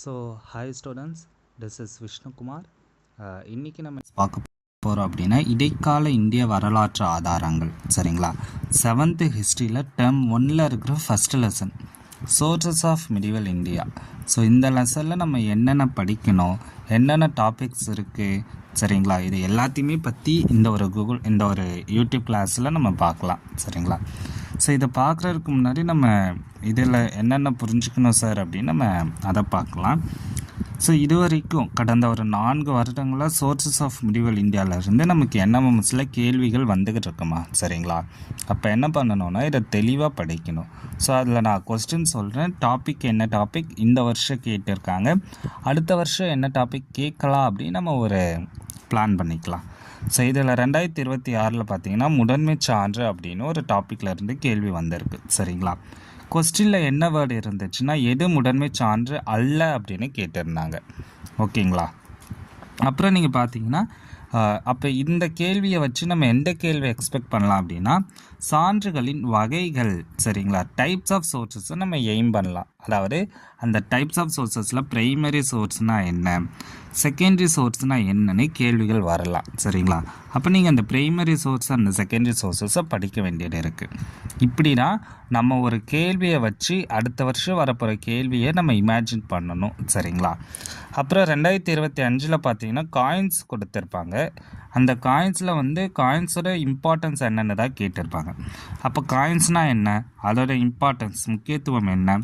So hi students, this is Vishnukumar. இன்றைக்கி நம்ம பார்க்க போகிறோம் அப்படின்னா இடைக்கால இந்திய வரலாற்று ஆதாரங்கள். சரிங்களா? 7th ஹிஸ்ட்ரியில் டேர்ம் 1ல் இருக்கிற first lesson sources of medieval India. So இந்த லெசனில் நம்ம என்னென்ன படிக்கணும், என்னென்ன டாபிக்ஸ் இருக்குது, சரிங்களா, இது எல்லாத்தையுமே பற்றி இந்த ஒரு யூடியூப் கிளாஸில் நம்ம பார்க்கலாம். சரிங்களா? ஸோ இதை பார்க்குறதுக்கு முன்னாடி நம்ம இதில் என்னென்ன புரிஞ்சுக்கணும் சார் அப்படின்னு நம்ம அதை பார்க்கலாம். ஸோ இது வரைக்கும் கடந்த ஒரு 4 வருடங்களாக சோர்சஸ் ஆஃப் மிடிவல் இந்தியாவிலேருந்து நமக்கு என்எம்எம்எஸில் கேள்விகள் வந்துக்கிட்டு இருக்குமா? சரிங்களா? அப்போ என்ன பண்ணணும்னா இதை தெளிவாக படிக்கணும். ஸோ அதில் நான் கொஸ்டின் சொல்கிறேன், டாபிக் என்ன டாபிக் இந்த வருஷம் கேட்டிருக்காங்க, அடுத்த வருஷம் என்ன டாபிக் கேட்கலாம் அப்படின்னு நம்ம ஒரு பிளான் பண்ணிக்கலாம். ஸோ இதில் 2026 பார்த்தீங்கன்னா முதன்மை சான்று அப்படின்னு ஒரு டாப்பிக்லேருந்து கேள்வி வந்திருக்கு. சரிங்களா? கொஸ்டினில் என்ன வேர்டு இருந்துச்சுன்னா எது முதன்மை சான்று அல்ல அப்படின்னு கேட்டிருந்தாங்க. ஓகேங்களா? அப்புறம் நீங்கள் பார்த்தீங்கன்னா அப்போ இந்த கேள்வியை வச்சு நம்ம எந்த கேள்வி எக்ஸ்பெக்ட் பண்ணலாம் அப்படின்னா சான்றுகளின் வகைகள், சரிங்களா, டைப்ஸ் ஆஃப் சோர்ஸஸை நம்ம எய்ம் பண்ணலாம். அதாவது அந்த டைப்ஸ் ஆஃப் சோர்ஸஸில் ப்ரைமரி சோர்ஸ்னால் என்ன, செகண்டரி சோர்ஸ்னால் என்னன்னு கேள்விகள் வரலாம். சரிங்களா? அப்போ நீங்கள் அந்த ப்ரைமரி சோர்ஸ் அந்த செகண்டரி சோர்ஸஸை படிக்க வேண்டியது இருக்குது. இப்படின்னா நம்ம ஒரு கேள்வியை வச்சு அடுத்த வருஷம் வரப்போகிற கேள்வியை நம்ம இமேஜின் பண்ணணும். சரிங்களா? அப்புறம் 2025 பார்த்தீங்கன்னா காயின்ஸ் கொடுத்துருப்பாங்க. அந்த காயின்ஸில் காயின்ஸோட இம்பார்ட்டன்ஸ் என்னென்னு தான் கேட்டிருப்பாங்க. அப்போ காயின்ஸ்னால் என்ன, அதோட இம்பார்ட்டன்ஸ் முக்கியத்துவம் என்ன,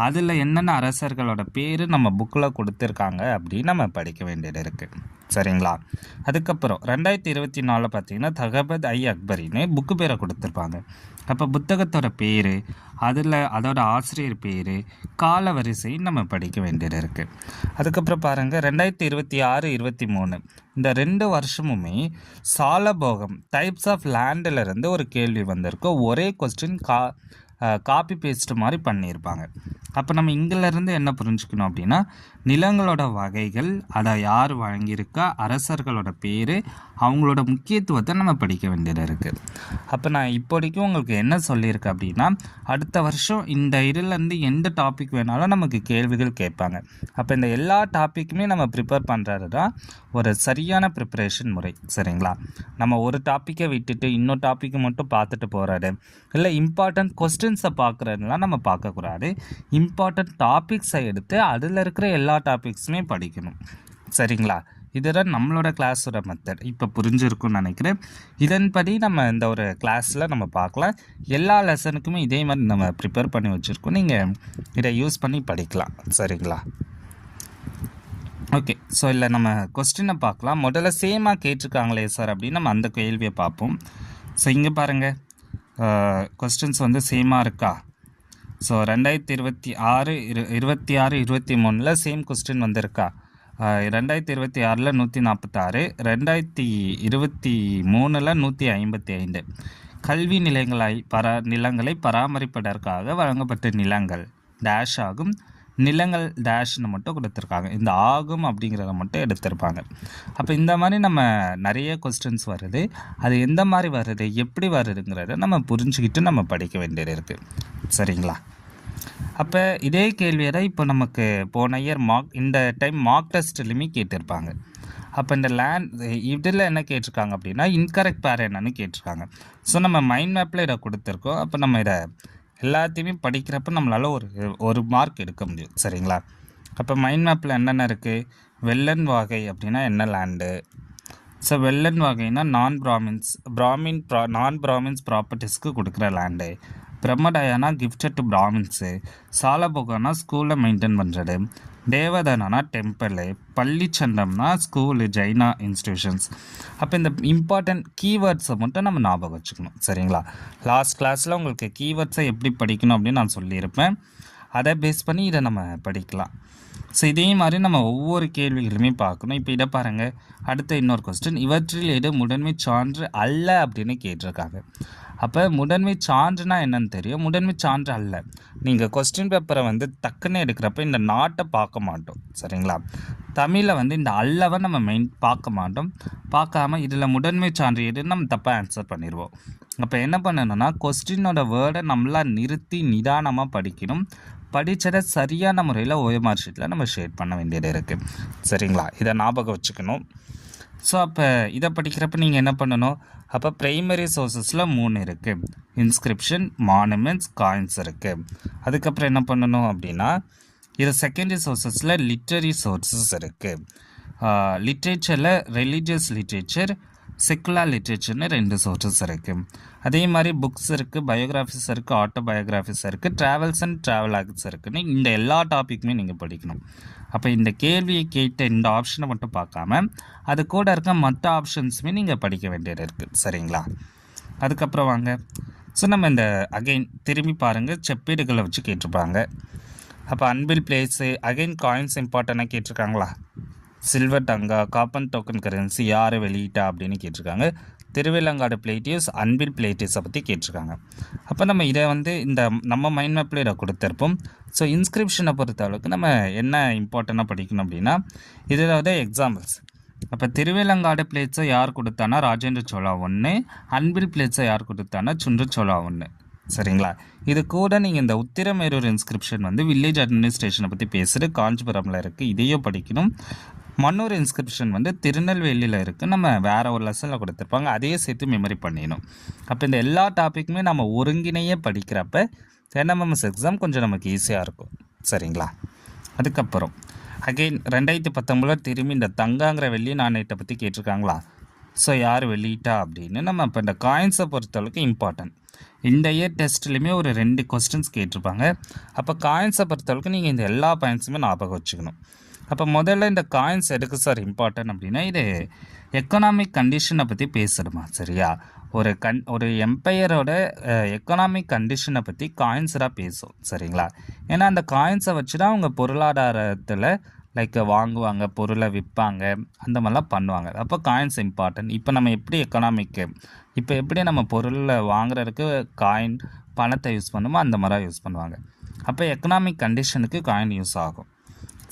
அதில் என்னென்ன அரசர்களோட பேர் நம்ம புக்கில் கொடுத்துருக்காங்க அப்படின்னு நம்ம படிக்க வேண்டியது இருக்குது. சரிங்களா? அதுக்கப்புறம் 2024 பார்த்தீங்கன்னா தகபத் ஐ அக்பரின்னு புக்கு பேரை கொடுத்துருப்பாங்க. அப்போ புத்தகத்தோட பேர், அதோட ஆசிரியர் பேர், கால வரிசை நம்ம படிக்க வேண்டியது இருக்குது. அதுக்கப்புறம் பாருங்கள் 2026-23 இந்த 2 வருஷமுமே சாலபோகம் டைப்ஸ் ஆஃப் லேண்டிலிருந்து ஒரு கேள்வி வந்திருக்கு. ஒரே கொஸ்டின் காப்பி பேஸ்ட் மாதிரி பண்ணியிருப்பாங்க. அப்போ நம்ம இங்கிலேருந்து என்ன புரிஞ்சுக்கணும் அப்படின்னா நிலங்களோட வகைகள், அதை யார் வழங்கியிருக்கா, அரசர்களோட பேர், அவங்களோட முக்கியத்துவத்தை நம்ம படிக்க வேண்டியது இருக்குது. அப்போ நான் இப்போதைக்கும் உங்களுக்கு என்ன சொல்லியிருக்கேன் அப்படின்னா அடுத்த வருஷம் இந்த இதிலேருந்து எந்த டாபிக் வேணாலும் நமக்கு கேள்விகள் கேட்பாங்க. அப்போ இந்த எல்லா டாப்பிக்குமே நம்ம ப்ரிப்பேர் பண்ணுறது தான் ஒரு சரியான ப்ரிப்பரேஷன் முறை. சரிங்களா? நம்ம ஒரு டாப்பிக்கை விட்டுட்டு இன்னொரு டாப்பிக்கை மட்டும் பார்த்துட்டு போகிறது இல்லை, இம்பார்ட்டன்ட் கொஸ்டின்ஸை பார்க்குறதுலாம் நம்ம பார்க்கக்கூடாது. இம்பார்ட்டன்ட் டாபிக்ஸை எடுத்து அதில் இருக்கிற எல்லா டாபிக்ஸுமே படிக்கணும். சரிங்களா? இதுதான் நம்மளோட கிளாஸோட மெத்தட். இப்போ புரிஞ்சிருக்கும்னு நினைக்கிறேன். இதன்படி நம்ம இந்த ஒரு கிளாஸில் நம்ம பார்க்கலாம். எல்லா லெசனுக்குமே இதே மாதிரி நம்ம ப்ரிப்பேர் பண்ணி வச்சுருக்கோம். நீங்கள் இதை யூஸ் பண்ணி படிக்கலாம். சரிங்களா? ஓகே. ஸோ இல்லை நம்ம கொஸ்டினை பார்க்கலாம். முதல்ல சேமாக கேட்டிருக்காங்களே சார் அப்படின்னு நம்ம அந்த கேள்வியை பார்ப்போம். ஸோ இங்கே பாருங்கள், கொஸ்டின்ஸ் சேமாக இருக்கா? ஸோ 2026, 23 சேம் கொஸ்டின் வந்திருக்கா? 2026 146, 2023 155. கல்வி நிலங்களை பராமரிப்பதற்காக வழங்கப்பட்ட நிலங்கள் டேஷ் ஆகும், நிலங்கள் டேஷ்னு மட்டும் கொடுத்துருக்காங்க. இந்த ஆகும் அப்படிங்கிறத மட்டும் எடுத்திருப்பாங்க. அப்போ இந்த மாதிரி நம்ம நிறைய கொஸ்டின்ஸ் வருது. அது எந்த மாதிரி வருது, எப்படி வருதுங்கிறத நம்ம புரிஞ்சுக்கிட்டு நம்ம படிக்க வேண்டியது இருக்குது. சரிங்களா? அப்போ இதே கேள்வியை தான் இப்போ நமக்கு போன இயர் இந்த டைம் மார்க் டெஸ்ட்லையுமே கேட்டிருப்பாங்க. அப்போ இந்த இதில் என்ன கேட்டிருக்காங்க அப்படின்னா இன்கரெக்ட் பேர் என்னன்னு கேட்டிருக்காங்க. ஸோ நம்ம மைண்ட் மேப்பில் இதை கொடுத்துருக்கோம். அப்போ நம்ம இதை எல்லாத்தையுமே படிக்கிறப்ப நம்மளால் ஒரு மார்க் எடுக்க முடியும். சரிங்களா? அப்போ மைண்ட் மேப்பில் என்னென்ன இருக்குது? வெள்ளன் வாகை அப்படின்னா என்ன லேண்டு? ஸோ வெள்ளன் வாகைனா நான் பிராமின்ஸ் ப்ராப்பர்ட்டிஸ்க்கு கொடுக்குற லேண்டு. பிரம்மடயானா கிஃப்டட் டு பிராமின்ஸு. சாலபோகனா ஸ்கூலில் மெயின்டைன் பண்ணுறது. தேவதனா டெம்பிள். பள்ளிச்சண்டம்னா ஸ்கூலு, ஜைனா இன்ஸ்டிடியூஷன்ஸ். அப்போ இந்த இம்பார்ட்டன்ட் கீவேர்ட்ஸை மட்டும் நம்ம ஞாபகம் வச்சுக்கணும். சரிங்களா? லாஸ்ட் கிளாஸில் உங்களுக்கு கீவேர்ட்ஸை எப்படி படிக்கணும் அப்படின்னு நான் சொல்லியிருப்பேன். அதை பேஸ் பண்ணி இதை நம்ம படிக்கலாம். ஸோ இதே மாதிரி நம்ம ஒவ்வொரு கேள்விகளுமே பார்க்கணும். இப்போ இதை பாருங்கள், அடுத்த இன்னொரு கொஸ்டின், இவற்றில் எது முதன்மை சான்று அல்ல அப்படின்னு கேட்டிருக்காங்க. அப்போ முதன்மை சான்றுனா என்னன்னு தெரியும், முதன்மை சான்று அல்ல. நீங்கள் கொஸ்டின் பேப்பரை டக்குன்னு எடுக்கிறப்ப இந்த நாட்டை பார்க்க மாட்டோம். சரிங்களா? தமிழில் இந்த அல்லவை நம்ம பார்க்க மாட்டோம். பார்க்காம இதில் முதன்மை சான்று எதுன்னு நம்ம தப்பாக ஆன்சர் பண்ணிடுவோம். அப்போ என்ன பண்ணணும்னா கொஸ்டினோட வேர்டை நம்மளாக நிறுத்தி நிதானமாக படிக்கணும். படித்ததை சரியான முறையில் OMR ஷீட்டில் நம்ம ஷேர் பண்ண வேண்டியது இருக்குது. சரிங்களா, இதை ஞாபகம் வச்சுக்கணும். ஸோ அப்போ இதை படிக்கிறப்ப நீங்கள் என்ன பண்ணணும், அப்போ ப்ரைமரி சோர்ஸஸில் 3 இருக்குது. இன்ஸ்கிரிப்ஷன், மானுமெண்ட்ஸ், காயின்ஸ் இருக்குது. அதுக்கப்புறம் என்ன பண்ணணும் அப்படின்னா, இது செகண்டரி சோர்ஸஸில் லிட்ரரி சோர்ஸஸ் இருக்குது. லிட்ரேச்சரில் ரிலீஜியஸ் லிட்ரேச்சர், செக்குலர் லிட்ரேச்சர்னு 2 சோர்ஸஸ் இருக்குது. அதே மாதிரி புக்ஸ் இருக்குது, பயோகிராஃபிஸ் இருக்குது, ஆட்டோபயோகிராஃபிஸ் இருக்குது, ட்ராவல்ஸ் அண்ட் ட்ராவல் ஆக்ட்ஸ் இருக்குதுன்னு இந்த எல்லா டாப்பிக்குமே நீங்கள் படிக்கணும். அப்போ இந்த கேள்வியை கேட்ட இந்த ஆப்ஷனை மட்டும் பார்க்காம அது கூட இருக்க மற்ற ஆப்ஷன்ஸுமே நீங்கள் படிக்க வேண்டியது இருக்குது. சரிங்களா, அதுக்கப்புறம் வாங்க. ஸோ நம்ம இந்த அகைன் திரும்பி பாருங்கள், செப்பேடுகளை வச்சு கேட்டிருப்பாங்க. அப்போ அன்பில் பிளேஸு, அகைன் காயின்ஸ் இம்பார்ட்டண்ட்டாக கேட்டிருக்காங்களா? சில்வர் தங்கா, காப்பன் டோக்கன் கரன்சி யார் வெளியிட்டா அப்படின்னு கேட்டிருக்காங்க. திருவிலங்காடு பிளேட்டிவ்ஸ், அன்பில் பிளேட்டிவ்ஸை பற்றி கேட்டிருக்காங்க. அப்போ நம்ம இதை இந்த நம்ம மைண்ட் மேப்பில் இதை கொடுத்துருப்போம். ஸோ இன்ஸ்கிரிப்ஷனை பொறுத்த அளவுக்கு நம்ம என்ன இம்பார்ட்டண்ட்டாக படிக்கணும் அப்படின்னா, இதில் எக்ஸாம்பிள்ஸ். அப்போ திருவிலங்காடு பிளேட்ஸை யார் கொடுத்தானா ராஜேந்திர சோழா 1, அன்பில் பிளேட்ஸை யார் கொடுத்தானா சுந்தர சோழா 1. சரிங்களா, இது கூட நீங்கள் இந்த உத்திரமேரூர் இன்ஸ்கிரிப்ஷன் வில்லேஜ் அட்மினிஸ்ட்ரேஷனை பற்றி பேசுகிறது காஞ்சிபுரமில் இருக்குது, இதையும் படிக்கணும். மன்னூர் இன்ஸ்கிரிப்ஷன் திருநெல்வேலியில் இருக்குது, நம்ம வேறு ஒரு லெசனில் கொடுத்துருப்பாங்க, அதையே சேர்த்து மெமரி பண்ணிடணும். அப்போ இந்த எல்லா டாப்பிக்குமே நம்ம ஒருங்கிணையே படிக்கிறப்ப NMMS எக்ஸாம் கொஞ்சம் நமக்கு ஈஸியாக இருக்கும். சரிங்களா, அதுக்கப்புறம் அகெயின் 2019 திரும்பி இந்த தங்காங்கிற வெள்ளி நாணயத்தை பற்றி கேட்டிருக்காங்களா? ஸோ யார் வெளியிட்டா அப்படின்னு நம்ம இப்போ இந்த காயின்ஸை பொறுத்தளவுக்கு இம்பார்ட்டன்ட். இந்த இயர் டெஸ்ட்லேயுமே ஒரு 2 கொஸ்டின்ஸ் கேட்டிருப்பாங்க. அப்போ காயின்ஸை பொறுத்தளவுக்கு நீங்கள் இந்த எல்லா பாயிண்ட்ஸுமே ஞாபகம் வச்சுக்கணும். அப்போ முதல்ல இந்த காயின்ஸ் எதுக்கு சார் இம்பார்ட்டன்ட் அப்படின்னா, இது எக்கனாமிக் கண்டிஷனை பற்றி பேசுடுமா? சரியா, ஒரு எம்பையரோட எக்கனாமிக் கண்டிஷனை பற்றி காயின்ஸாக பேசும். சரிங்களா, ஏன்னா அந்த காயின்ஸை வச்சு தான் அவங்க பொருளாதாரத்தில் வாங்குவாங்க, பொருளை விற்பாங்க, அந்த மாதிரிலாம் பண்ணுவாங்க. அப்போ காயின்ஸ் இம்பார்ட்டன்ட். இப்போ நம்ம எப்படி நம்ம பொருளை வாங்குறதுக்கு காயின் பணத்தை யூஸ் பண்ணுமோ அந்த மாதிரி யூஸ் பண்ணுவாங்க. அப்போ எக்கனாமிக் கண்டிஷனுக்கு காயின் யூஸ் ஆகும்.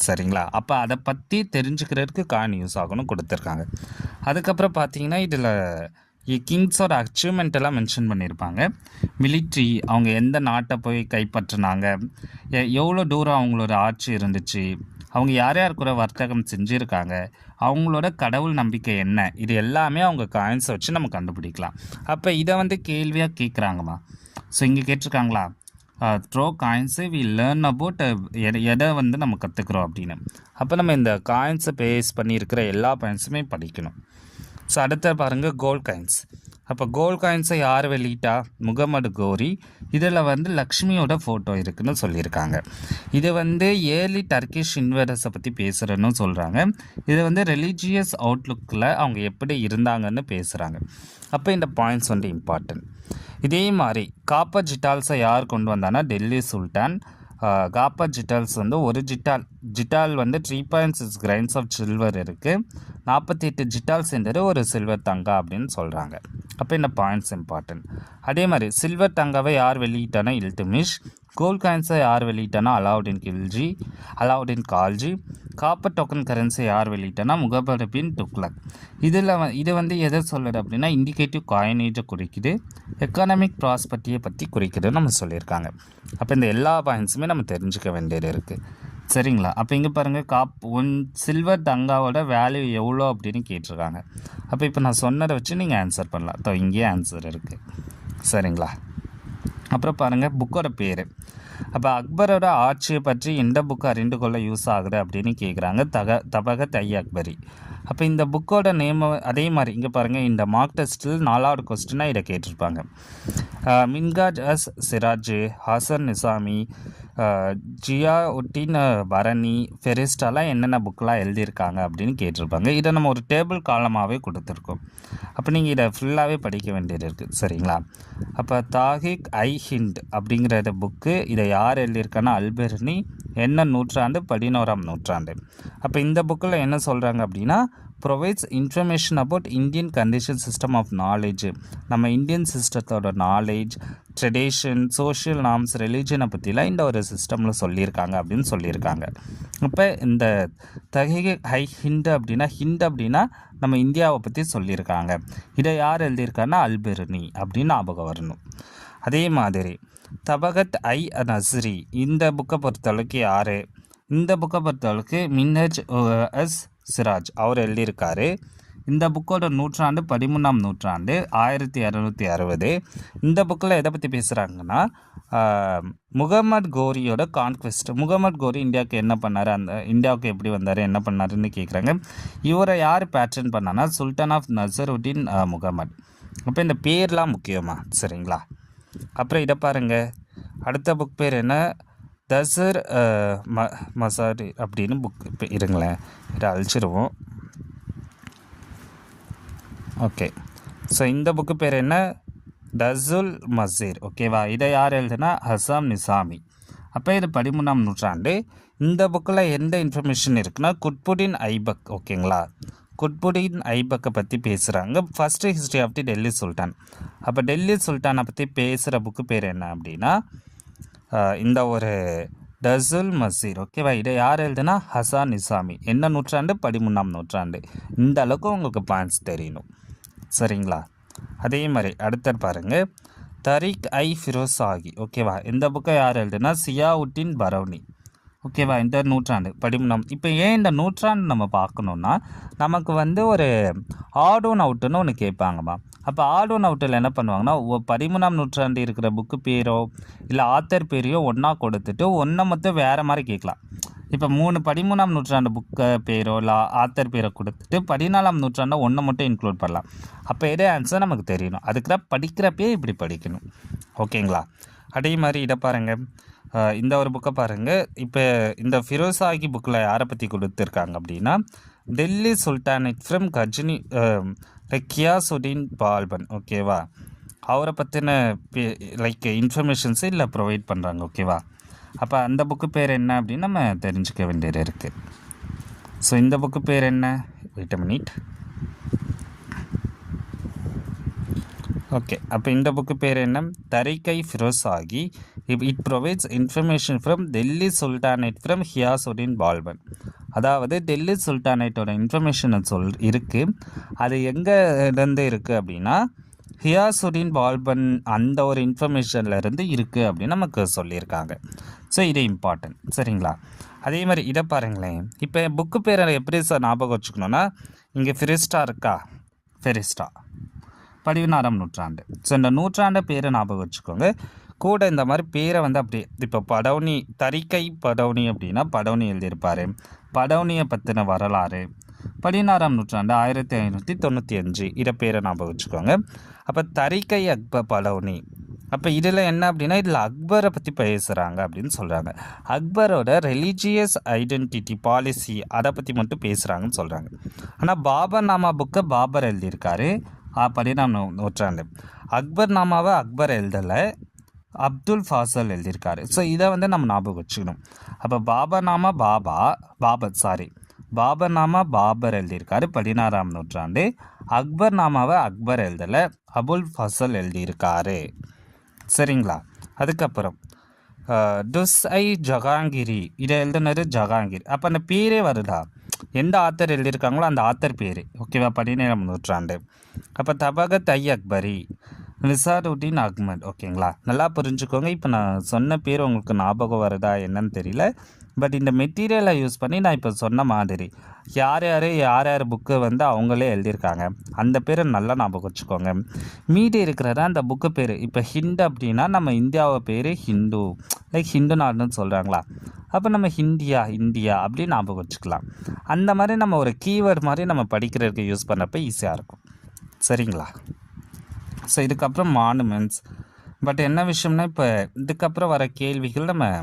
சரிங்களா, அப்போ அதை பற்றி தெரிஞ்சுக்கிறதுக்கு காயின் யூஸ் ஆகணும் கொடுத்துருக்காங்க. அதுக்கப்புறம் பார்த்தீங்கன்னா இதில் கிங்ஸோட அச்சீவ்மெண்ட்டெல்லாம் மென்ஷன் பண்ணியிருப்பாங்க. மிலிட்ரி, அவங்க எந்த நாட்டை போய் கைப்பற்றினாங்க, எவ்வளோ தூரம் அவங்களோட ஆட்சி இருந்துச்சு, அவங்க யார் யார் கூட வர்த்தகம் செஞ்சுருக்காங்க, அவங்களோட கடவுள் நம்பிக்கை என்ன, இது எல்லாமே அவங்க காயின்ஸை வச்சு நம்ம கண்டுபிடிக்கலாம். அப்போ இதை கேள்வியாக கேட்குறாங்கம்மா. ஸோ இங்கே கேட்டிருக்காங்களா, through coins we learn about எதை நம்ம கற்றுக்குறோம் அப்படின்னு. அப்போ நம்ம இந்த காயின்ஸை பேஸ் பண்ணி இருக்கிற எல்லா பாயிண்ட்ஸுமே படிக்கணும். ஸோ அடுத்த பாருங்கள் கோல்ட் காயின்ஸ். அப்போ கோல்ட் காயின்ஸை யார் வெளியிட்டா? முகமது கோரி. இதில் லக்ஷ்மியோட ஃபோட்டோ இருக்குதுன்னு சொல்லியிருக்காங்க. இது ஏர்லி டர்க்கிஷ் இன்வேடர்ஸை பற்றி பேசுகிறேன்னு சொல்கிறாங்க. இது ரிலீஜியஸ் அவுட்லுக்கில் அவங்க எப்படி இருந்தாங்கன்னு பேசுகிறாங்க. அப்போ இந்த பாயிண்ட்ஸ் இம்பார்ட்டன்ட். இதே மாதிரி காப்பர் ஜிட்டால்ஸை யார் கொண்டு வந்தானா? டெல்லி சுல்தான். காப்பர் ஜிட்டால்ஸ் ஒரு ஜிட்டால் 3.6 கிரைன்ஸ் ஆஃப் சில்வர் இருக்குது. 48 ஜிட்டால்ஸ் என்றது ஒரு சில்வர் தங்கா அப்படின்னு சொல்கிறாங்க. அப்போ இந்த பாயிண்ட்ஸ் இம்பார்ட்டன்ட். அதே மாதிரி சில்வர் தங்காவை யார் வெளியிட்டானா? இல்துமிஷ். கோல்ட் காயின்ஸை யார் வெளியிட்டானா? Alauddin Golgi. Copper token currency யார் வெளியிட்டானா? முகமது பின் துக்ளக். இது எதை சொல்லுது அப்படின்னா, இண்டிகேட்டிவ் காயினேஜை குறிக்குது, எக்கனாமிக் ப்ராஸ்பர்ட்டியை பற்றி குறிக்குதுன்னு நம்ம சொல்லியிருக்காங்க. அப்போ இந்த எல்லா பாயிண்ட்ஸுமே நம்ம தெரிஞ்சுக்க வேண்டியது இருக்குது. சரிங்களா, அப்போ இங்கே பாருங்கள், சில்வர் தங்காவோட வேல்யூ எவ்வளோ அப்படின்னு கேட்டிருக்காங்க. அப்போ இப்போ நான் சொன்னதை வச்சு நீங்கள் ஆன்சர் பண்ணலாம். ஸோ இங்கேயே ஆன்சர் இருக்குது. சரிங்களா, அப்புறம் பாருங்கள் புக்கோட பேர். அப்போ அக்பரோட ஆட்சியை பற்றி எந்த புக்கு அறிந்து கொள்ள யூஸ் ஆகுது அப்படின்னு கேட்குறாங்க. தபகத் அக்பரி. அப்போ இந்த புக்கோட நேம் அதே மாதிரி இங்கே பாருங்கள், இந்த மார்க் டெஸ்ட்டில் 4வது கொஸ்டினாக இதை கேட்டிருப்பாங்க. மின்காஜ் அஸ் சிராஜ், ஹசன் நிசாமி, ஜியாவுட்டின் பரணி, ஃபெரிஸ்டாலாம் என்னென்ன புக்கெலாம் எழுதியிருக்காங்க அப்படின்னு கேட்டிருப்பாங்க. இதை நம்ம ஒரு டேபிள் காலமாகவே கொடுத்துருக்கோம். அப்போ நீங்கள் இதை ஃபுல்லாகவே படிக்க வேண்டியது இருக்குது. சரிங்களா, அப்போ தாஹிக் ஐ ஹிண்ட் அப்படிங்கிற புக்கு இதை யார் எழுதியிருக்கான்னா அல்பெர்னி. என்ன நூற்றாண்டு? 11ஆம் நூற்றாண்டு. அப்போ இந்த புக்கில் என்ன சொல்கிறாங்க அப்படின்னா, provides information about Indian condition system of knowledge. நம்ம இந்தியன் சிஸ்டத்தோட நாலேஜ், ட்ரெடிஷன், சோஷியல் நார்ம்ஸ், ரிலீஜனை பற்றிலாம் இந்த ஒரு சிஸ்டமில் சொல்லியிருக்காங்க அப்படின்னு சொல்லியிருக்காங்க. இப்போ இந்த ஹிண்ட் அப்படின்னா நம்ம இந்தியாவை பற்றி சொல்லியிருக்காங்க. இதை யார் எழுதியிருக்காருன்னா அல்பெர்னி அப்படின்னு ஞாபகம் வரணும். அதே மாதிரி தபகத் ஐ நஸ்ரி இந்த புக்கை பொறுத்தளவுக்கு யார்? இந்த புக்கை பொறுத்தளவுக்கு மின்ஹஜ் எஸ் சிராஜ் அவர் எழுதியிருக்காரு. இந்த புக்கோட நூற்றாண்டு 13ஆம் நூற்றாண்டு 1260. இந்த புக்கில் எதை பற்றி பேசுகிறாங்கன்னா முகமது கோரியோட கான்குவெஸ்ட். முகமது கோரி இந்தியாவுக்கு என்ன பண்ணார், அந்த இந்தியாவுக்கு எப்படி வந்தார், என்ன பண்ணாருன்னு கேட்குறாங்க. இவரை யார் பேட்ரன் பண்ணான்னா சுல்தான் ஆஃப் நசருதீன் முகமது. அப்போ இந்த பேர்லாம் முக்கியமா, சரிங்களா? அப்புறம் இதை பாருங்கள், அடுத்த புக் பேர் என்ன, தசர் மசாரி அப்படின்னு புக். இப்போ இருங்களேன், இதை அழிச்சிருவோம். ஓகே, ஸோ இந்த புக்கு பேர் என்ன, தசுல் மசீர். ஓகேவா? இதை யார் எழுதுனா ஹசாம் நிசாமி. அப்போ இது 13ஆம் நூற்றாண்டு. இந்த புக்கில் எந்த இன்ஃபர்மேஷன் இருக்குன்னா குட்புடின் ஐபக். ஓகேங்களா? குட்புடின் ஐபக்கை பற்றி பேசுகிறாங்க. First history of the Delhi sultan. அப்போ டெல்லி சுல்தானை பற்றி பேசுகிற புக்கு பேர் என்ன அப்படின்னா இந்த ஒரு தசுல் மசீர். ஓகேவா? இதை யார் எழுதுனா ஹசான் நிசாமி. என்ன நூற்றாண்டு? 13ஆம் நூற்றாண்டு. இந்த அளவுக்கு உங்களுக்கு பாயிண்ட்ஸ் தெரியணும், சரிங்களா? அதே மாதிரி அடுத்த பாருங்கள், தரிக் ஐ ஃபிரோசாகி. ஓகேவா? இந்த புக்கை யார் எழுதுனா சியாவுட்டின் பரௌனி. ஓகேவா? இந்த நூற்றாண்டு 13ஆம். இப்போ ஏன் இந்த நூற்றாண்டு நம்ம பார்க்கணுன்னா நமக்கு வந்து ஒரு ஆட் ஒன் அவுட்டுன்னு ஒன்று கேட்பாங்கம்மா. அப்போ ஆட் ஒன் அவுட்டில் என்ன பண்ணுவாங்கன்னா 13ஆம் நூற்றாண்டு இருக்கிற புக்கு பேரோ இல்லை ஆத்தர் பேரையோ ஒன்றா கொடுத்துட்டு ஒன்றை மட்டும் வேறு மாதிரி கேட்கலாம். இப்போ 13ஆம் நூற்றாண்டு புக்கை பேரோ இல்லை ஆத்தர் பேரை கொடுத்துட்டு 14ஆம் நூற்றாண்டை ஒன்றை மட்டும் இன்க்ளூட் பண்ணலாம். அப்போ எதே ஆன்சர் நமக்கு தெரியணும். அதுக்கு படிக்கிறப்பே இப்படி படிக்கணும். ஓகேங்களா? அதே மாதிரி இதை பாருங்கள், இந்த ஒரு புக்கை பாருங்கள். இப்போ இந்த ஃபிரோசாகி புக்கில் யாரை பற்றி கொடுத்துருக்காங்க அப்படின்னா டெல்லி சுல்தானேட் ஃப்ரம் கஜினி கியாசுதீன் பால்பன். ஓகேவா? அவரை பற்றின லைக் இன்ஃபர்மேஷன்ஸ் இல்லை ப்ரொவைட் பண்ணுறாங்க. ஓகேவா? அப்போ அந்த புக்கு பேர் என்ன அப்படின்னு நம்ம தெரிஞ்சுக்க வேண்டியது இருக்குது. ஸோ இந்த புக்கு பேர் என்ன, வெயிட் அ மினிட். ஓகே, அப்போ இந்த புக்கு பேர் என்ன, Tarikh Firozshahi. It provides information from Delhi sultanate from Ghiyasuddin Balban. அதாவது டெல்லி சுல்தானேட்டோட இன்ஃபர்மேஷனை இருக்குது. அது எங்கே இருந்து இருக்குது அப்படின்னா ஹியாசுதீன் பால்பன் அந்த ஒரு இன்ஃபர்மேஷன்லேருந்து இருக்குது அப்படின்னு நமக்கு சொல்லியிருக்காங்க. ஸோ இது இம்பார்ட்டன்ட், சரிங்களா? அதே மாதிரி இதை பாருங்களேன். இப்போ புக்கு பேரை எப்படி ஞாபகம் வச்சுக்கணுன்னா இங்கே ஃபிரிஸ்டா இருக்கா, ஃபெரிஸ்டா 16ஆம் நூற்றாண்டு. ஸோ இந்த நூற்றாண்டு பேரை ஞாபகம் வச்சுக்கோங்க. கூட இந்த மாதிரி பேரை வந்து அப்படியே இப்போ படௌனி, தரிகை படௌனி அப்படின்னா படௌனி எழுதியிருப்பார். படௌனியை பற்றின வரலாறு 16ஆம் நூற்றாண்டு 1595 இதை பேரை ஞாபகம் வச்சுக்கோங்க. அப்போ தரிகை அக்பர் படௌனி. அப்போ இதில் என்ன அப்படின்னா இதில் அக்பரை பற்றி பேசுகிறாங்க அப்படின்னு சொல்கிறாங்க. அக்பரோட ரிலீஜியஸ் ஐடென்டிட்டி பாலிசி அதை பற்றி மட்டும் பேசுகிறாங்கன்னு சொல்கிறாங்க. ஆனால் பாபர் நாமா புக்கை பாபர் எழுதியிருக்காரு 15ஆம் நூற்றாண்டு. அக்பர் நாமாவை அக்பர் எழுதலை, அப்துல் ஃபாசல் எழுதியிருக்காரு. ஸோ இதை வந்து நம்ம ஞாபகம் வச்சுக்கணும். அப்போ பாபர் நாமா பாபர் நாமா பாபர் எழுதியிருக்காரு 16ஆம் நூற்றாண்டு. அக்பர் நாமாவை அக்பர் எழுதலை, அபுல் ஃபசல் எழுதியிருக்காரு, சரிங்களா? அதுக்கப்புறம் துஸ் ஐ ஜஹாங்கிரி இதை எழுதினது ஜஹாங்கீர். அப்போ அந்த பேரே வருதா, எந்த ஆத்தர் எழுதியிருக்காங்களோ அந்த ஆத்தர் பேர். ஓகேவா? 17ஆம் நூற்றாண்டு. அப்போ தபகத் ஐ அக்பரி, நிசாருதீன் அஹ்மத். ஓகேங்களா? நல்லா புரிஞ்சுக்கோங்க. இப்போ நான் சொன்ன பேர் உங்களுக்கு ஞாபகம் வருதா என்னன்னு தெரியல. பட் இந்த மெட்டீரியலை யூஸ் பண்ணி நான் இப்போ சொன்ன மாதிரி யார் யார் புக்கு வந்து அவங்களே எழுதியிருக்காங்க அந்த பேரை நல்லா ஞாபகம் வச்சுக்கோங்க. மீதி இருக்கிறதா அந்த புக்கு பேர். இப்போ ஹிந்து அப்படின்னா நம்ம இந்தியாவை பேர் ஹிந்து, லைக் ஹிந்து நாடுன்னு சொல்கிறாங்களா, அப்போ நம்ம இந்தியா அப்படின்னு ஞாபகம் வச்சுக்கலாம். அந்த மாதிரி நம்ம ஒரு கீவேர்டு மாதிரி நம்ம படிக்கிறதுக்கு யூஸ் பண்ணப்போ ஈஸியாக இருக்கும், சரிங்களா? ஸோ இதுக்கப்புறம் மானுமெண்ட்ஸ். பட் என்ன விஷயம்னா இப்போ இதுக்கப்புறம் வர கேள்விகள் நம்ம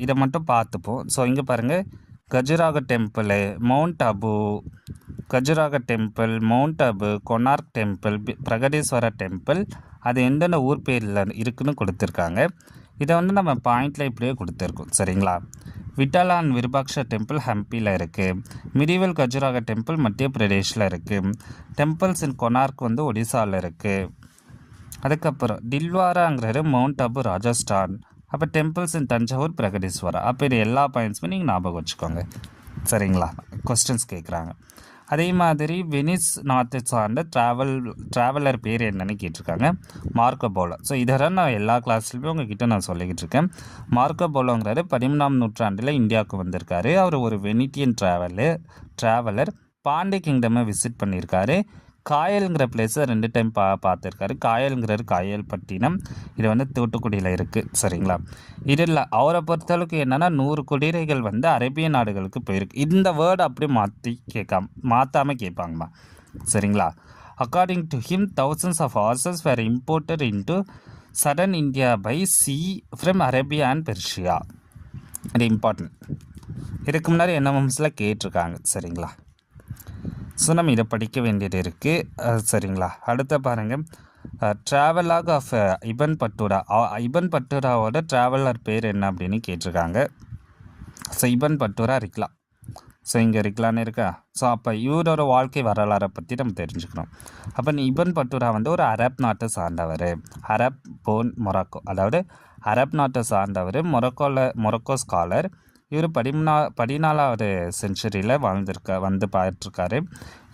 இதை மட்டும் பார்த்துப்போம். ஸோ இங்கே பாருங்கள், Khajuraho temple, mount Abu, Khajuraho temple, mount Abu, Konark temple, Brihadeeswarar temple, அது எந்தெந்த ஊர் பேரில் இருக்குதுன்னு கொடுத்துருக்காங்க. இதை வந்து நம்ம பாயிண்டில் இப்படியே கொடுத்துருக்கோம், சரிங்களா? விட்டலான் விருபாக்ஷ டெம்பிள் ஹம்பியில் இருக்குது. மிடிவல் கஜுராஹோ டெம்பிள் மத்திய பிரதேஷில் இருக்குது. டெம்பிள்ஸ் இன் கொனார்க் வந்து ஒடிசாவில் இருக்குது. அதுக்கப்புறம் டில்வாராங்கிறது மவுண்ட் அபு ராஜஸ்தான். அப்போ டெம்பிள்ஸ் இன் தஞ்சாவூர் பிரகதீஸ்வரா. அப்போ இது எல்லா பாயிண்ட்ஸுமே நீங்கள் ஞாபகம் வச்சுக்கோங்க, சரிங்களா? கொஸ்டின்ஸ் கேட்குறாங்க. அதே மாதிரி வெனிஸ் நாட்டை சார்ந்த ட்ராவலர் பேர் என்னன்னு கேட்டிருக்காங்க, மார்க்கோ போலோ. ஸோ இதெல்லாம் நான் எல்லா கிளாஸ்லையுமே உங்ககிட்ட நான் சொல்லிக்கிட்டு இருக்கேன். மார்க்கோ போலோங்கிறாரு 13ஆம் நூற்றாண்டில் இந்தியாவுக்கு வந்திருக்காரு. அவர் ஒரு வெனிட்டியன் ட்ராவலர். பாண்டி கிங்டமை விசிட் பண்ணியிருக்காரு. காயல்ங்கிற பிளேஸை 2 டைம் பார்த்துருக்காரு. காயல்ங்கிறது காயல்பட்டினம், இது வந்து தூத்துக்குடியில் இருக்குது. சரிங்களா? இதில் அவரை பொறுத்தளவுக்கு என்னென்னா 100 குதிரைகள் வந்து அரேபிய நாடுகளுக்கு போயிருக்கு. இந்த வேர்டு அப்படியே மாற்றாமல் கேட்பாங்கம்மா. சரிங்களா? According to him thousands of horses were imported into southern India by sea from Arabia and Persia. இது இம்பார்ட்டன்ட். இதுக்கு முன்னாடி NMMSல கேட்டிருக்காங்க. சரிங்களா? ஸோ நம்ம இதை படிக்க வேண்டியது இருக்குது. சரிங்களா? அடுத்த பாருங்கள், travelogue of Ibn Battuta. Ibn பட்டூராவோட ட்ராவலர் பேர் என்ன அப்படின்னு கேட்டிருக்காங்க. ஸோ இபன் பட்டூரா ரிக்லா. ஸோ இங்கே ரிக்லான்னு இருக்கா. ஸோ அப்போ இவரோட வாழ்க்கை வரலாறை பற்றி நம்ம தெரிஞ்சுக்கணும். அப்போ இபன் பட்டூரா வந்து ஒரு அரப் நாட்டை சார்ந்தவர். அரப் போன் மொராக்கோ, அதாவது அரப் நாட்டை சார்ந்தவர். மொரக்கோ ஸ்காலர். இவர் 14வது செஞ்சுரியில் வந்து பார்த்துருக்காரு.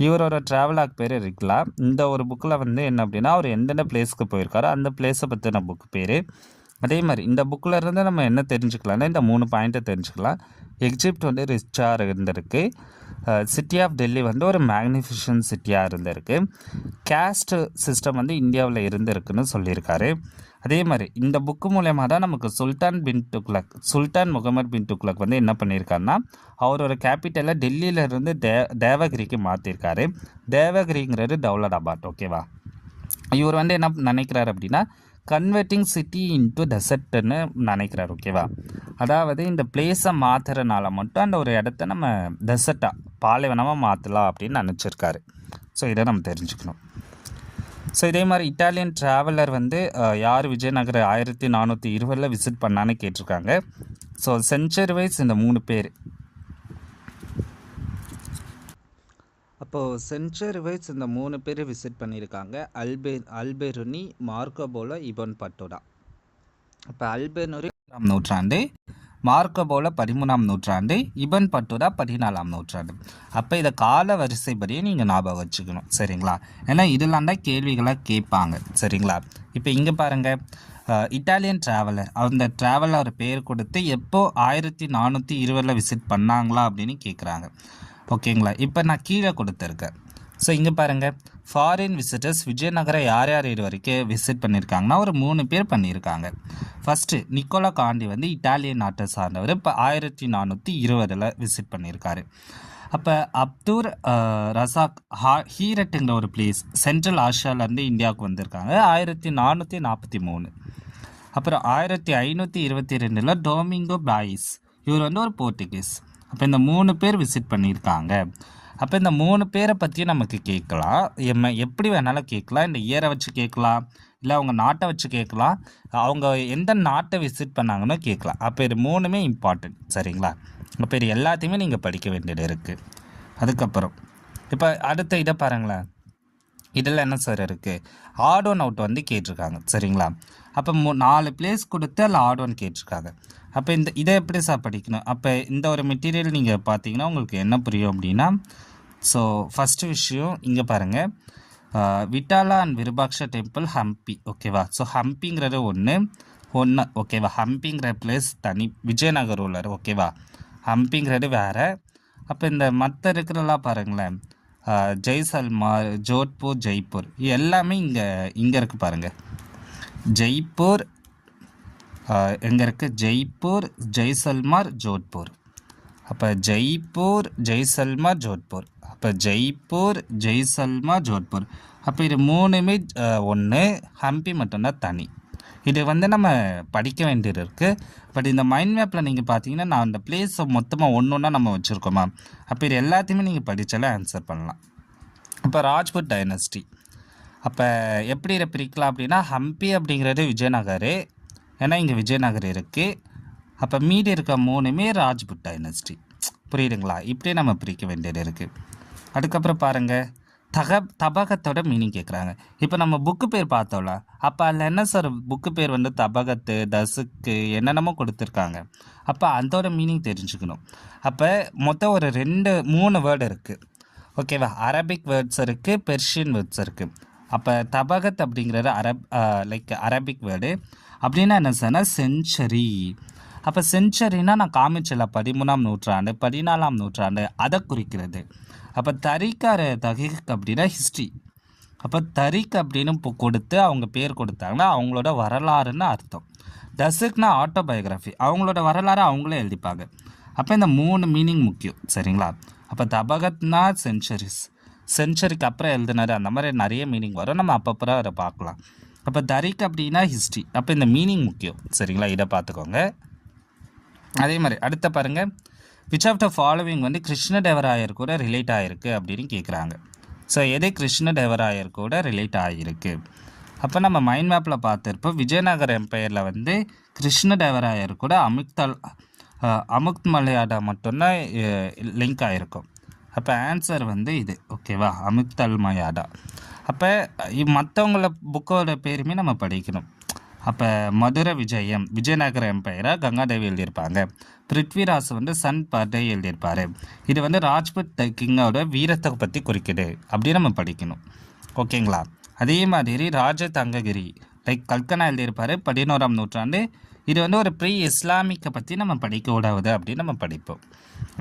இவரோட ட்ராவலாக் பேர் ரிக்லா. இந்த ஒரு புக்கில் வந்து என்ன அப்படின்னா, அவர் எந்தெந்த பிளேஸ்க்கு போயிருக்காரோ அந்த பிளேஸை பற்றின புக் பேர். அதே மாதிரி இந்த புக்கில் இருந்து நம்ம என்ன தெரிஞ்சுக்கலாம்னா, இந்த 3 பாயிண்ட்டை தெரிஞ்சுக்கலாம். எகிப்ட் வந்து ரிச்சாக இருந்திருக்கு. சிட்டி ஆஃப் டெல்லி வந்து ஒரு மேக்னிஃபிஷன்ட் சிட்டியாக இருந்திருக்கு. கேஸ்ட் சிஸ்டம் வந்து இந்தியாவில் இருந்திருக்குன்னு சொல்லியிருக்காரு. அதே மாதிரி இந்த புக்கு மூலயமா தான் நமக்கு சுல்தான் முகமது பின் துக்ளக் வந்து என்ன பண்ணியிருக்காருன்னா, அவரோட கேபிட்டலை டெல்லியிலேருந்து தேவகிரிக்கு மாற்றிருக்காரு. தேவகிரிங்கிறது தௌலதாபாத். ஓகேவா? இவர் வந்து என்ன நினைக்கிறார் அப்படின்னா, கன்வெர்ட்டிங் சிட்டி இன்ட்டு டெசர்ட்னு நினைக்கிறார். ஓகேவா? அதாவது இந்த பிளேஸை மாற்றுறதுனால மட்டும் அந்த ஒரு இடத்த நம்ம டெசர்ட்டாக பாலைவனமாக மாற்றலாம் அப்படின்னு நினச்சிருக்காரு. ஸோ இதை நம்ம தெரிஞ்சுக்கணும். ஸோ இதே மாதிரி இட்டாலியன் ட்ராவலர் வந்து யார் விஜயநகர் 1420 விசிட் பண்ணான்னு கேட்டிருக்காங்க. ஸோ சென்ச்சுரி வைஸ் இந்த 3 பேர். அப்போது சென்ச்சுரி வைஸ் இந்த 3 பேர் விசிட் பண்ணியிருக்காங்க. Alberuni, Marco polo, Ibn bhatura. இப்போ அல்பெருனி 13ஆம் நூற்றாண்டு, மார்க்கோ போலோ 13ஆம் நூற்றாண்டு, இபன் பட்டூரா 14ஆம் நூற்றாண்டு. அப்போ இதை கால வரிசைப்படியே நீங்கள் ஞாபகம் வச்சுக்கணும். சரிங்களா? ஏன்னா இதெல்லாம் தான் கேள்விகளாக கேட்பாங்க. சரிங்களா? இப்போ இங்கே பாருங்கள், இட்டாலியன் ட்ராவலர், அந்த ட்ராவலர் பேர் கொடுத்து எப்போ 1420 விசிட் பண்ணாங்களா அப்படின்னு கேட்குறாங்க. ஓகேங்களா? இப்போ நான் கீழே கொடுத்துருக்கேன். ஸோ இங்கே பாருங்கள், ஃபாரின் விசிட்டர்ஸ் விஜயநகரை யார் இது வரைக்கும் விசிட் பண்ணியிருக்காங்கன்னா ஒரு 3 பேர் பண்ணியிருக்காங்க. ஃபஸ்ட்டு நிக்கோலா காண்டி வந்து இட்டாலியன் நாட்டை சார்ந்தவர். இப்போ 1420 விசிட் பண்ணியிருக்காரு. அப்போ அப்தூர் ரசாக் ஹீரட்டுங்கிற ஒரு பிளேஸ் சென்ட்ரல் ஆசியாவிலேருந்து இந்தியாவுக்கு வந்திருக்காங்க 1443. அப்புறம் 1522 டொமிங்கோ பாயிஸ், இவர் வந்து ஒரு போர்ச்சுகீஸ். அப்போ இந்த 3 பேர் விசிட் பண்ணியிருக்காங்க. அப்போ இந்த 3 பேரை பற்றி நமக்கு கேட்கலாம். எப்படி வேணாலும் கேட்கலாம். இந்த இயரை வச்சு கேட்கலாம், இல்லை அவங்க நாட்டை வச்சு கேட்கலாம், அவங்க எந்த நாட்டை விசிட் பண்ணாங்கன்னு கேட்கலாம். அப்போ இது 3மே இம்பார்ட்டன்ட். சரிங்களா? அப்போ இது எல்லாத்தையுமே நீங்கள் படிக்க வேண்டியது இருக்குது. அதுக்கப்புறம் இப்போ அடுத்த இதை பாருங்களேன். இதில் என்ன சார் இருக்குது, ஆட் ஒன் அவுட் வந்து கேட்டிருக்காங்க. சரிங்களா? அப்போ 4 பிளேஸ் கொடுத்து அதில் ஆட் ஒன் கேட்டிருக்காங்க. அப்போ இதை எப்படி சார் படிக்கணும்? அப்போ இந்த ஒரு மெட்டீரியல் நீங்கள் பார்த்தீங்கன்னா உங்களுக்கு என்ன புரியும் அப்படின்னா, ஸோ ஃபஸ்ட்டு விஷயம் இங்கே பாருங்கள், விட்டாலா அண்ட் விருபாக்ஷா டெம்பிள் ஹம்பி. ஓகேவா? ஸோ ஹம்பிங்கிறது ஒன்று. ஓகேவா? ஹம்பிங்கிற பிளேஸ் தனி, விஜயநகர் உள்ளார். ஓகேவா? ஹம்பிங்கிறது வேறு. அப்போ இந்த மற்ற இருக்கிறதெல்லாம் பாருங்களேன், ஜெய்சல்மார், ஜோத்பூர், ஜெய்ப்பூர், எல்லாமே இங்கே இருக்குது பாருங்கள். ஜெய்ப்பூர் எங்கே இருக்குது? ஜெய்ப்பூர், ஜெய்சல்மார், ஜோத்பூர். அப்போ ஜெய்ப்பூர், ஜெய்சல்மார், ஜோத்பூர். அப்போ ஜெய்ப்பூர், ஜெய்சல்மார், ஜோத்பூர். அப்போ இது 3மே ஒன்று, ஹம்பி மட்டும்தான் தனி. இது வந்து நம்ம படிக்க வேண்டியது இருக்குது. பட் இந்த மைண்ட் மேப்பில் நீங்கள் பார்த்தீங்கன்னா நான் அந்த பிளேஸை மொத்தமாக ஒன்றா நம்ம வச்சுருக்கோமா. அப்போ இது எல்லாத்தையுமே நீங்கள் படித்தாலே ஆன்சர் பண்ணலாம். இப்போ ராஜ்புட் டைனஸ்டி, அப்போ எப்படி இதை பிரிக்கலாம் அப்படின்னா, ஹம்பி அப்படிங்கிறது விஜயநகர், ஏன்னா இங்கே விஜயநகர் இருக்குது. அப்போ மீதி இருக்க 3மே ராஜ்புட் டைனஸ்டி. புரியுதுங்களா? இப்படியே நம்ம பிரிக்க வேண்டியது இருக்குது. அதுக்கப்புறம் பாருங்கள், தபகத்தோட மீனிங் கேட்குறாங்க. இப்போ நம்ம புக்கு பேர் பார்த்தோம்ல, அப்போ அதில் என்ன சார் புக்கு பேர் வந்து தபகத்து, தசுக்கு என்னென்னமோ கொடுத்துருக்காங்க. அப்போ அதோட மீனிங் தெரிஞ்சுக்கணும். அப்போ மொத்தம் ஒரு 3 வேர்டு இருக்குது. ஓகேவா. அரபிக் வேர்ட்ஸ் இருக்குது, பெர்ஷியன் வேர்ட்ஸ் இருக்குது. அப்போ தபகத் அப்படிங்கிறது அரபிக் வேர்டு. அப்படின்னா என்ன சொன்னால் செஞ்சுரி. அப்போ செஞ்சுரினா நான் காமிச்சல 13ஆம் நூற்றாண்டு 14ஆம் நூற்றாண்டு அதை குறிக்கிறது. அப்போ தகீக் அப்படின்னா ஹிஸ்ட்ரி. அப்போ தரிக் அப்படின்னு கொடுத்து அவங்க பேர் கொடுத்தாங்கன்னா அவங்களோட வரலாறுன்னு அர்த்தம். தசுக்னா ஆட்டோபயோகிராஃபி, அவங்களோட வரலாறு அவங்களே எழுதிப்பாங்க. அப்போ இந்த 3 மீனிங் முக்கியம், சரிங்களா. அப்போ தபகத்னா செஞ்சுரிக்கு அப்புறம் எழுதினாரு, அந்த மாதிரி நிறைய மீனிங் வரும், நம்ம அப்பப்போ அதை பார்க்கலாம். அப்போ தரிக் அப்படின்னா ஹிஸ்ட்ரி. அப்போ இந்த மீனிங் முக்கியம், சரிங்களா, இதை பார்த்துக்கோங்க. அதே மாதிரி அடுத்த பாருங்கள், which of the following Krishnadevarayar கூட ரிலேட் ஆகிருக்கு அப்படின்னு கேட்குறாங்க. ஸோ எது கிருஷ்ணதேவராயர் கூட ரிலேட் ஆகியிருக்கு? அப்போ நம்ம மைண்ட் மேப்பில் பார்த்துருப்போம், விஜயநகர எம்பையரில் கிருஷ்ணதேவராயர் கூட அமுக்த் மலையாடா மட்டும்தான் லிங்க் ஆகிருக்கும். அப்போ ஆன்சர் இது, ஓகேவா, அமுக்தல் மயாடா. அப்போ மற்றவங்கள புக்கோட பேருமே நம்ம படிக்கணும். அப்போ மதுரை விஜயம் விஜயநகர எம்பையராக கங்காதேவி எழுதியிருப்பாங்க. பிருத்விராஸ் சன் பர்டே எழுதியிருப்பார். இது ராஜ்புத் கிங்கோட வீரத்தை பற்றி குறிக்குது அப்படின்னு நம்ம படிக்கணும், ஓகேங்களா. அதே மாதிரி ராஜ தங்ககிரி கல்கனா எழுதியிருப்பார் 11ஆம் நூற்றாண்டு. இது ஒரு ப்ரீ இஸ்லாமிக்கை பற்றி நம்ம படிக்க விடாது அப்படின்னு நம்ம படிப்போம்.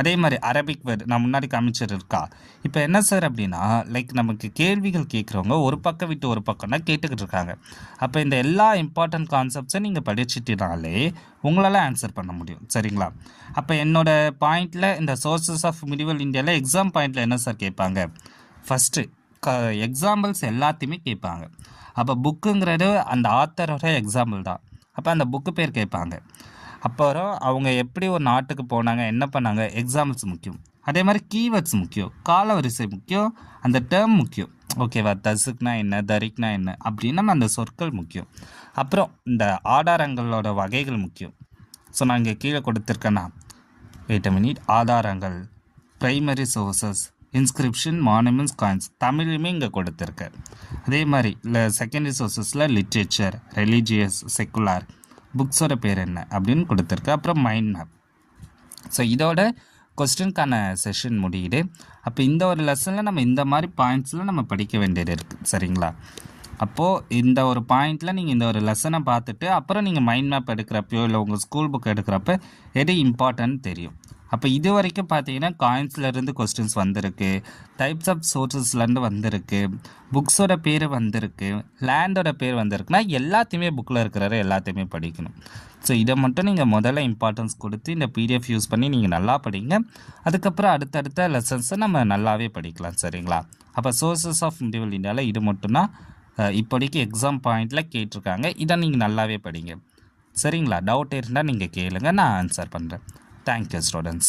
அதே மாதிரி அரபிக் வேர்டு நான் முன்னாடி காமிச்சிருக்கா. இப்போ என்ன சார் அப்படின்னா நமக்கு கேள்விகள் கேட்குறவங்க ஒரு பக்கம் விட்டு ஒரு பக்கம்னா கேட்டுக்கிட்டு இருக்காங்க. அப்போ இந்த எல்லா இம்பார்ட்டன்ட் கான்செப்ட்ஸும் நீங்கள் படிச்சுட்டினாலே உங்களால் ஆன்சர் பண்ண முடியும், சரிங்களா. அப்போ என்னோடய பாயிண்டில் இந்த சோர்சஸ் ஆஃப் மிடிவல் இந்தியாவில் எக்ஸாம் பாயிண்டில் என்ன சார் கேட்பாங்க, ஃபஸ்ட்டு எக்ஸாம்பிள்ஸ் எல்லாத்தையுமே கேட்பாங்க. அப்போ புக்குங்கிறது அந்த ஆத்தரோட எக்ஸாம்பிள் தான். அப்போ அந்த புக்கு பேர் கேட்பாங்க. அப்புறம் அவங்க எப்படி ஒரு நாட்டுக்கு போனாங்க, என்ன பண்ணாங்க, எக்ஸாம்பிள்ஸ் முக்கியம். அதே மாதிரி கீவேர்ட்ஸ் முக்கியம், காலவரிசை முக்கியம், அந்த டேர்ம் முக்கியம், ஓகேவா. தசுக்னா என்ன, தரிக்னா என்ன அப்படின்னு நம்ம அந்த சொற்கள் முக்கியம். அப்புறம் இந்த ஆதாரங்களோட வகைகள் முக்கியம். ஸோ நான் இங்கே கீழே கொடுத்துருக்கேன்னா வெயிட் அ மினிட், ஆதாரங்கள், primary sources, inscription, monuments, coins தமிழ்லையுமே இங்கே கொடுத்துருக்கேன். அதே மாதிரி இல்லை செகண்டரி சோர்சஸில் லிட்ரேச்சர், ரிலீஜியஸ், செக்குலர், புக்ஸோட பேர் என்ன அப்படின்னு கொடுத்துருக்கு. அப்புறம் மைண்ட் மேப். ஸோ இதோட கொஸ்டினுக்கான செஷன் முடியுது. அப்போ இந்த ஒரு லெசனில் நம்ம இந்த மாதிரி பாயிண்ட்ஸில் நம்ம படிக்க வேண்டியது இருக்குது, சரிங்களா. அப்போது இந்த ஒரு பாயிண்டில் நீங்கள் இந்த ஒரு லெசனை பார்த்துட்டு அப்புறம் நீங்கள் மைண்ட் மேப் எடுக்கிறப்போ இல்லை உங்கள் ஸ்கூல் புக் எடுக்கிறப்ப எது இம்பார்ட்டன்ட் தெரியும். அப்போ இது வரைக்கும் பார்த்தீங்கன்னா காயின்ஸ்லேருந்து கொஸ்டின்ஸ் வந்திருக்கு, டைப்ஸ் ஆஃப் சோர்ஸஸ்லேருந்து வந்திருக்கு, புக்ஸோட பேர் வந்திருக்கு, லேண்டோட பேர் வந்திருக்குன்னா எல்லாத்தையுமே புக்கில் இருக்கிற எல்லாத்தையுமே படிக்கணும். ஸோ இதை மட்டும் நீங்கள் முதல்ல இம்பார்ட்டன்ஸ் கொடுத்து இந்த பிடிஎஃப் யூஸ் பண்ணி நீங்கள் நல்லா படிங்க. அதுக்கப்புறம் அடுத்தடுத்த லெசன்ஸை நம்ம நல்லாவே படிக்கலாம், சரிங்களா. அப்போ சோர்சஸ் ஆஃப் மிடிவல் இந்தியாவில் இது மட்டும்தான் இப்போதைக்கு எக்ஸாம் பாயிண்டில் கேட்டிருக்காங்க. இதை நீங்கள் நல்லாவே படிங்க, சரிங்களா. டவுட் இருந்தால் நீங்கள் கேளுங்க, நான் ஆன்சர் பண்ணுறேன். Thank you, students.